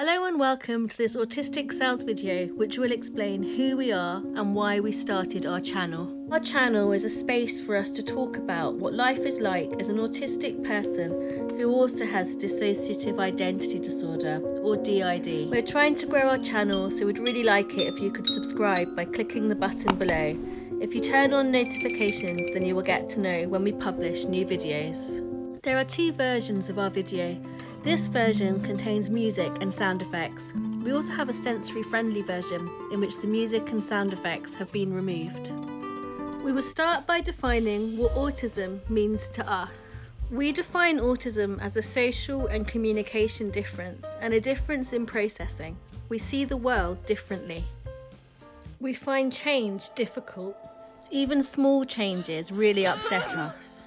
Hello and welcome to this Autistic Selves video, which will explain who we are and why we started our channel. Our channel is a space for us to talk about what life is like as an autistic person who also has Dissociative Identity Disorder, or DID. We're trying to grow our channel, so we'd really like it if you could subscribe by clicking the button below. If you turn on notifications, then you will get to know when we publish new videos. There are two versions of our video. This version contains music and sound effects. We also have a sensory-friendly version in which the music and sound effects have been removed. We will start by defining what autism means to us. We define autism as a social and communication difference and a difference in processing. We see the world differently. We find change difficult. Even small changes really upset us.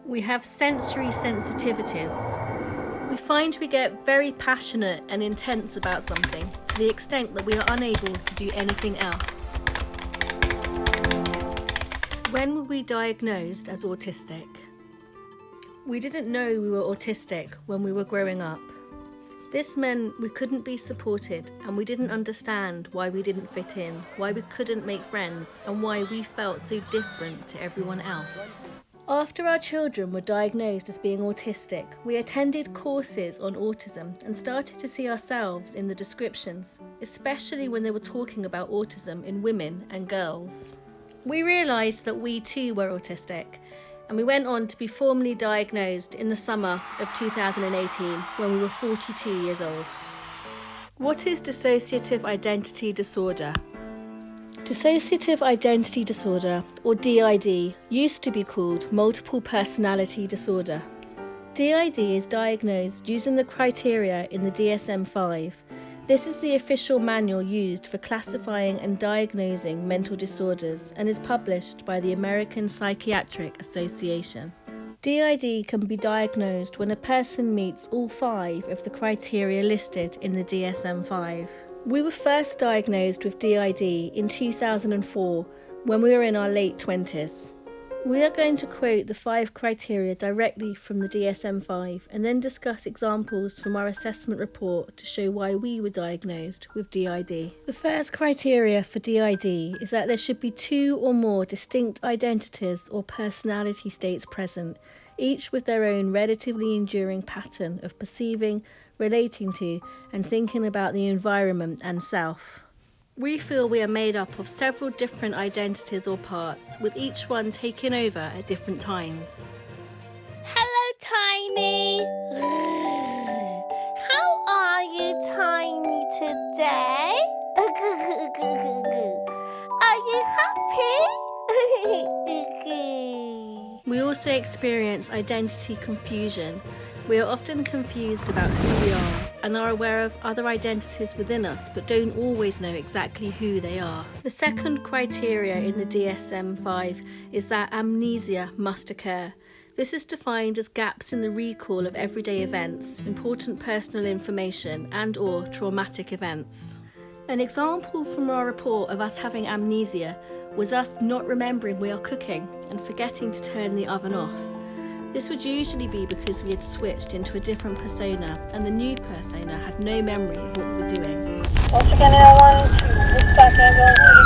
We have sensory sensitivities. We find we get very passionate and intense about something to the extent that we are unable to do anything else. When were we diagnosed as autistic? We didn't know we were autistic when we were growing up. This meant we couldn't be supported and we didn't understand why we didn't fit in, why we couldn't make friends, and why we felt so different to everyone else. After our children were diagnosed as being autistic, we attended courses on autism and started to see ourselves in the descriptions, especially when they were talking about autism in women and girls. We realised that we too were autistic, and we went on to be formally diagnosed in the summer of 2018 when we were 42 years old. What is Dissociative Identity Disorder? Dissociative Identity Disorder, or DID, used to be called Multiple Personality Disorder. DID is diagnosed using the criteria in the DSM-5. This is the official manual used for classifying and diagnosing mental disorders and is published by the American Psychiatric Association. DID can be diagnosed when a person meets all 5 of the criteria listed in the DSM-5. We were first diagnosed with DID in 2004 when we were in our late 20s. We are going to quote the 5 criteria directly from the DSM-5 and then discuss examples from our assessment report to show why we were diagnosed with DID. The first criteria for DID is that there should be 2 or more distinct identities or personality states present, each with their own relatively enduring pattern of perceiving, relating to, and thinking about the environment and self. We feel we are made up of several different identities or parts, with each one taking over at different times. Hello, Tiny. How are you, Tiny, today? Are you happy? We also experience identity confusion. We are often confused about who we are and are aware of other identities within us but don't always know exactly who they are. The second criteria in the DSM-5 is that amnesia must occur. This is defined as gaps in the recall of everyday events, important personal information and/or traumatic events. An example from our report of us having amnesia was us not remembering we are cooking and forgetting to turn the oven off. This would usually be because we had switched into a different persona and the new persona had no memory of what we were doing. Once again, L1 to dispatch ambulance to the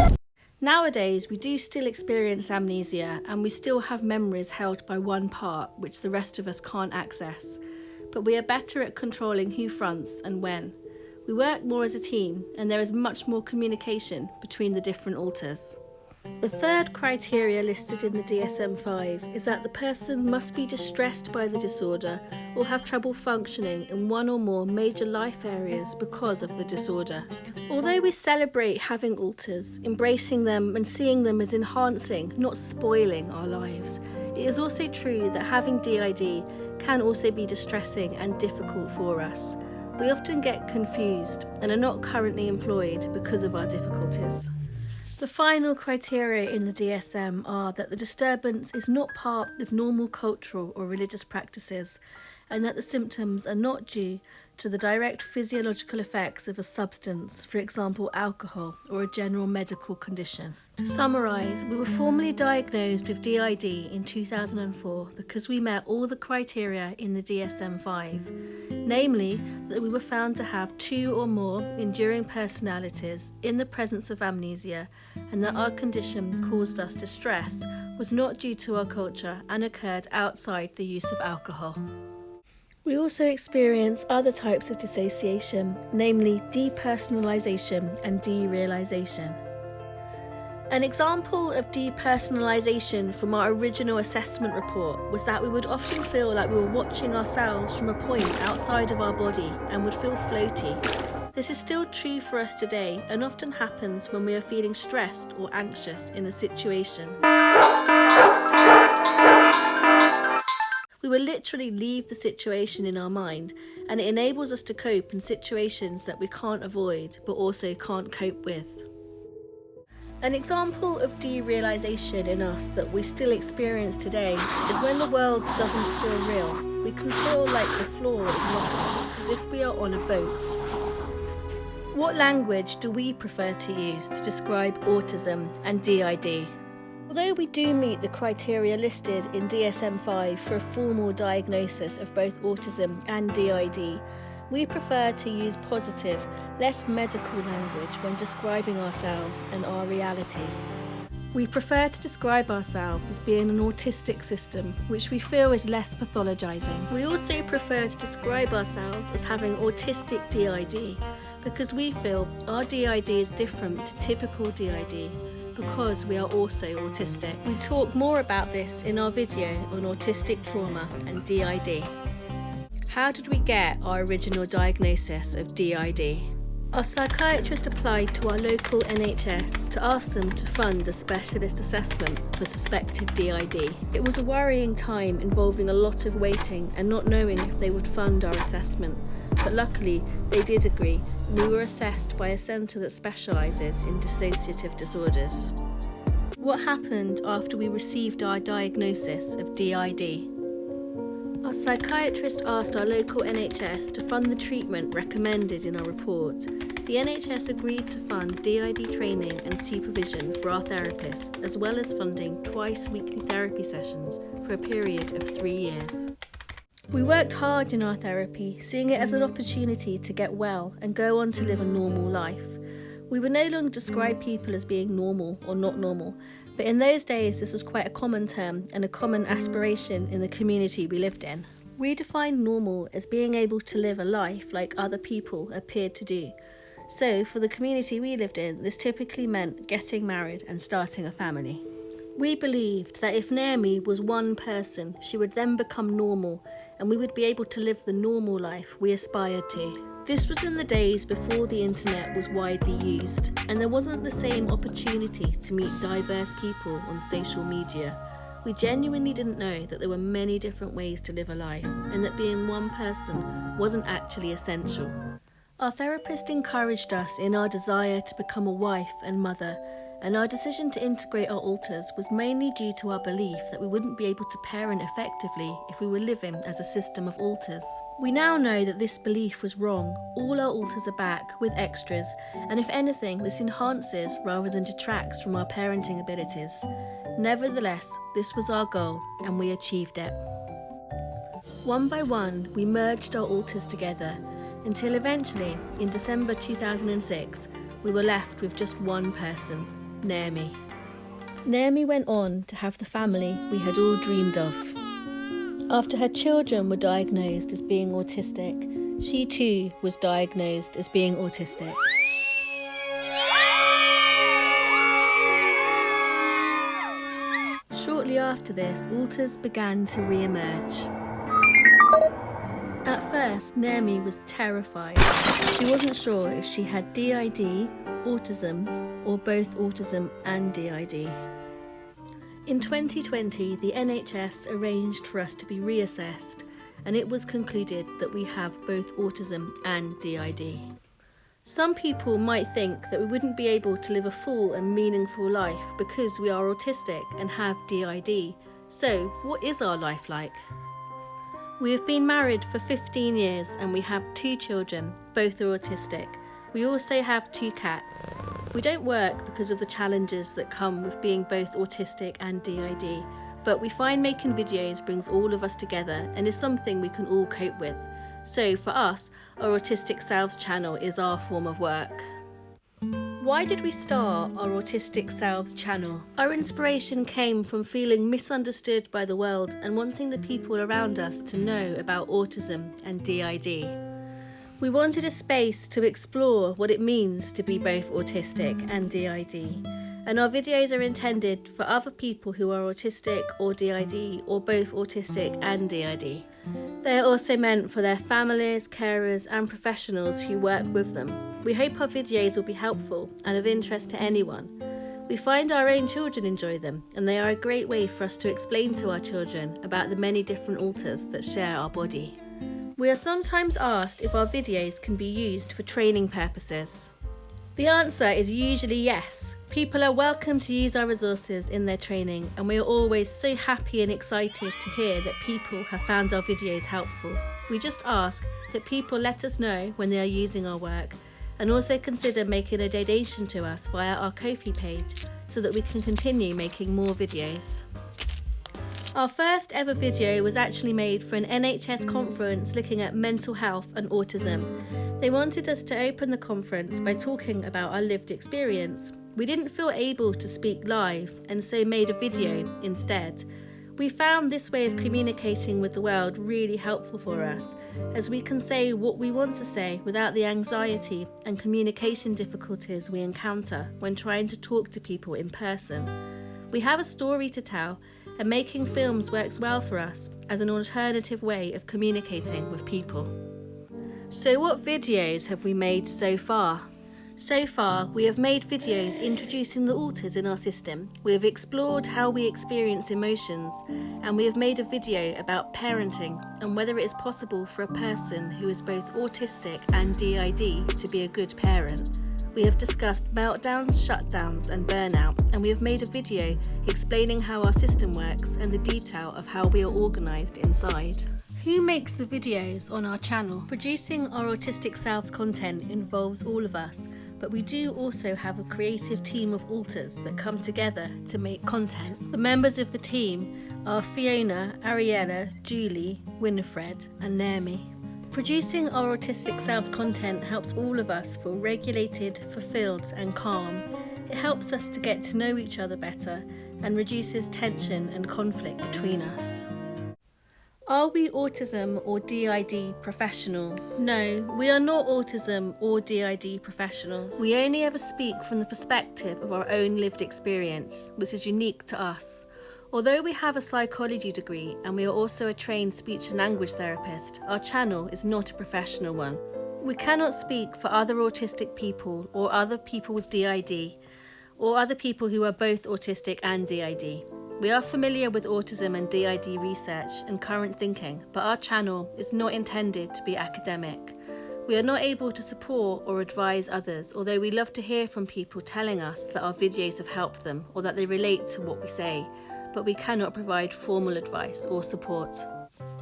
crew. Nowadays, we do still experience amnesia and we still have memories held by one part which the rest of us can't access, but we are better at controlling who fronts and when. We work more as a team and there is much more communication between the different alters. The third criteria listed in the DSM-5 is that the person must be distressed by the disorder or have trouble functioning in one or more major life areas because of the disorder. Although we celebrate having alters, embracing them and seeing them as enhancing, not spoiling our lives, it is also true that having DID can also be distressing and difficult for us. We often get confused and are not currently employed because of our difficulties. The final criteria in the DSM are that the disturbance is not part of normal cultural or religious practices and that the symptoms are not due to the direct physiological effects of a substance, for example alcohol, or a general medical condition. To summarise, we were formally diagnosed with DID in 2004 because we met all the criteria in the DSM-5, namely that we were found to have 2 or more enduring personalities in the presence of amnesia, and that our condition caused us distress, was not due to our culture, and occurred outside the use of alcohol. We also experience other types of dissociation, namely depersonalization and derealization. An example of depersonalization from our original assessment report was that we would often feel like we were watching ourselves from a point outside of our body and would feel floaty. This is still true for us today and often happens when we are feeling stressed or anxious in a situation. We will literally leave the situation in our mind, and it enables us to cope in situations that we can't avoid but also can't cope with. An example of derealization in us that we still experience today is when the world doesn't feel real. We can feel like the floor is rocking, as if we are on a boat. What language do we prefer to use to describe autism and DID? Although we do meet the criteria listed in DSM-5 for a formal diagnosis of both autism and DID, we prefer to use positive, less medical language when describing ourselves and our reality. We prefer to describe ourselves as being an autistic system, which we feel is less pathologizing. We also prefer to describe ourselves as having autistic DID, because we feel our DID is different to typical DID, because we are also autistic. We talk more about this in our video on autistic trauma and DID. How did we get our original diagnosis of DID? Our psychiatrist applied to our local NHS to ask them to fund a specialist assessment for suspected DID. It was a worrying time involving a lot of waiting and not knowing if they would fund our assessment, but luckily they did agree. We were assessed by a centre that specialises in dissociative disorders. What happened after we received our diagnosis of DID? Our psychiatrist asked our local NHS to fund the treatment recommended in our report. The NHS agreed to fund DID training and supervision for our therapists, as well as funding twice-weekly therapy sessions for a period of 3 years. We worked hard in our therapy, seeing it as an opportunity to get well and go on to live a normal life. We would no longer describe people as being normal or not normal, but in those days this was quite a common term and a common aspiration in the community we lived in. We defined normal as being able to live a life like other people appeared to do. So for the community we lived in, this typically meant getting married and starting a family. We believed that if Naomi was one person, she would then become normal, and we would be able to live the normal life we aspired to. This was in the days before the internet was widely used, and there wasn't the same opportunity to meet diverse people on social media. We genuinely didn't know that there were many different ways to live a life, and that being one person wasn't actually essential. Our therapist encouraged us in our desire to become a wife and mother, and our decision to integrate our alters was mainly due to our belief that we wouldn't be able to parent effectively if we were living as a system of alters. We now know that this belief was wrong. All our alters are back with extras, and if anything, this enhances rather than detracts from our parenting abilities. Nevertheless, this was our goal, and we achieved it. One by one, we merged our alters together, until eventually, in December 2006, we were left with just one person, Naomi. Naomi went on to have the family we had all dreamed of. After her children were diagnosed as being autistic, she too was diagnosed as being autistic. Shortly after this, alters began to re-emerge. At first, Naomi was terrified. She wasn't sure if she had DID, autism, or both autism and DID. In 2020, the NHS arranged for us to be reassessed, and it was concluded that we have both autism and DID. Some people might think that we wouldn't be able to live a full and meaningful life because we are autistic and have DID. So, what is our life like? We have been married for 15 years and we have 2 children, both are autistic. We also have 2 cats. We don't work because of the challenges that come with being both autistic and DID, but we find making videos brings all of us together and is something we can all cope with. So for us, our Autistic Selves channel is our form of work. Why did we start our Autistic Selves channel? Our inspiration came from feeling misunderstood by the world and wanting the people around us to know about autism and DID. We wanted a space to explore what it means to be both autistic and DID. And our videos are intended for other people who are autistic or DID or both autistic and DID. They are also meant for their families, carers and professionals who work with them. We hope our videos will be helpful and of interest to anyone. We find our own children enjoy them and they are a great way for us to explain to our children about the many different alters that share our body. We are sometimes asked if our videos can be used for training purposes. The answer is usually yes. People are welcome to use our resources in their training and we are always so happy and excited to hear that people have found our videos helpful. We just ask that people let us know when they are using our work and also consider making a donation to us via our Ko-fi page so that we can continue making more videos. Our first ever video was actually made for an NHS conference looking at mental health and autism. They wanted us to open the conference by talking about our lived experience. We didn't feel able to speak live and so made a video instead. We found this way of communicating with the world really helpful for us, as we can say what we want to say without the anxiety and communication difficulties we encounter when trying to talk to people in person. We have a story to tell, and making films works well for us as an alternative way of communicating with people. So what videos have we made so far? So far, we have made videos introducing the alters in our system, we have explored how we experience emotions, and we have made a video about parenting and whether it is possible for a person who is both autistic and DID to be a good parent. We have discussed meltdowns, shutdowns and burnout, and we have made a video explaining how our system works and the detail of how we are organised inside. Who makes the videos on our channel? Producing our Autistic Selves content involves all of us, but we do also have a creative team of alters that come together to make content. The members of the team are Fiona, Ariella, Julie, Winifred and Naomi. Producing our Autistic Selves content helps all of us feel regulated, fulfilled and calm. It helps us to get to know each other better and reduces tension and conflict between us. Are we autism or DID professionals? No, we are not autism or DID professionals. We only ever speak from the perspective of our own lived experience, which is unique to us. Although we have a psychology degree and we are also a trained speech and language therapist, our channel is not a professional one. We cannot speak for other autistic people or other people with DID or other people who are both autistic and DID. We are familiar with autism and DID research and current thinking, but our channel is not intended to be academic. We are not able to support or advise others, although we love to hear from people telling us that our videos have helped them or that they relate to what we say, but we cannot provide formal advice or support.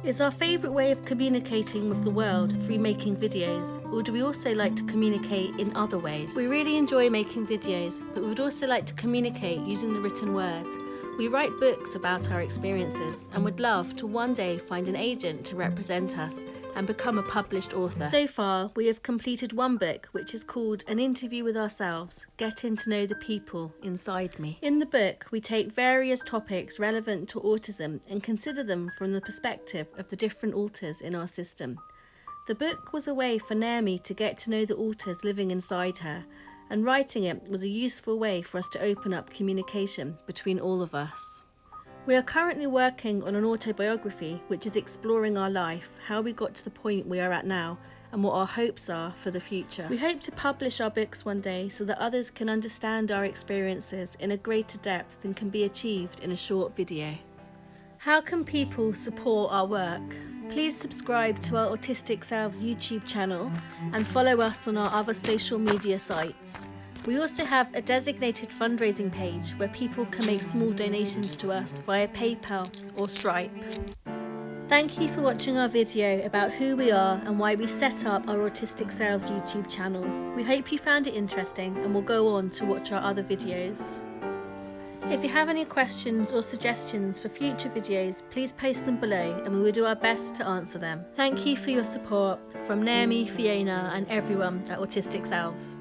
Is our favourite way of communicating with the world through making videos, or do we also like to communicate in other ways? We really enjoy making videos, but we would also like to communicate using the written word. We write books about our experiences and would love to one day find an agent to represent us and become a published author. So far, we have completed one book which is called An Interview with Ourselves, Getting to Know the People Inside Me. In the book, we take various topics relevant to autism and consider them from the perspective of the different alters in our system. The book was a way for Naomi to get to know the alters living inside her, and writing it was a useful way for us to open up communication between all of us. We are currently working on an autobiography which is exploring our life, how we got to the point we are at now, and what our hopes are for the future. We hope to publish our books one day so that others can understand our experiences in a greater depth than can be achieved in a short video. How can people support our work? Please subscribe to our Autistic Selves YouTube channel and follow us on our other social media sites. We also have a designated fundraising page where people can make small donations to us via PayPal or Stripe. Thank you for watching our video about who we are and why we set up our Autistic Selves YouTube channel. We hope you found it interesting and will go on to watch our other videos. If you have any questions or suggestions for future videos, please post them below and we will do our best to answer them. Thank you for your support from Naomi, Fiona and everyone at Autistic Selves.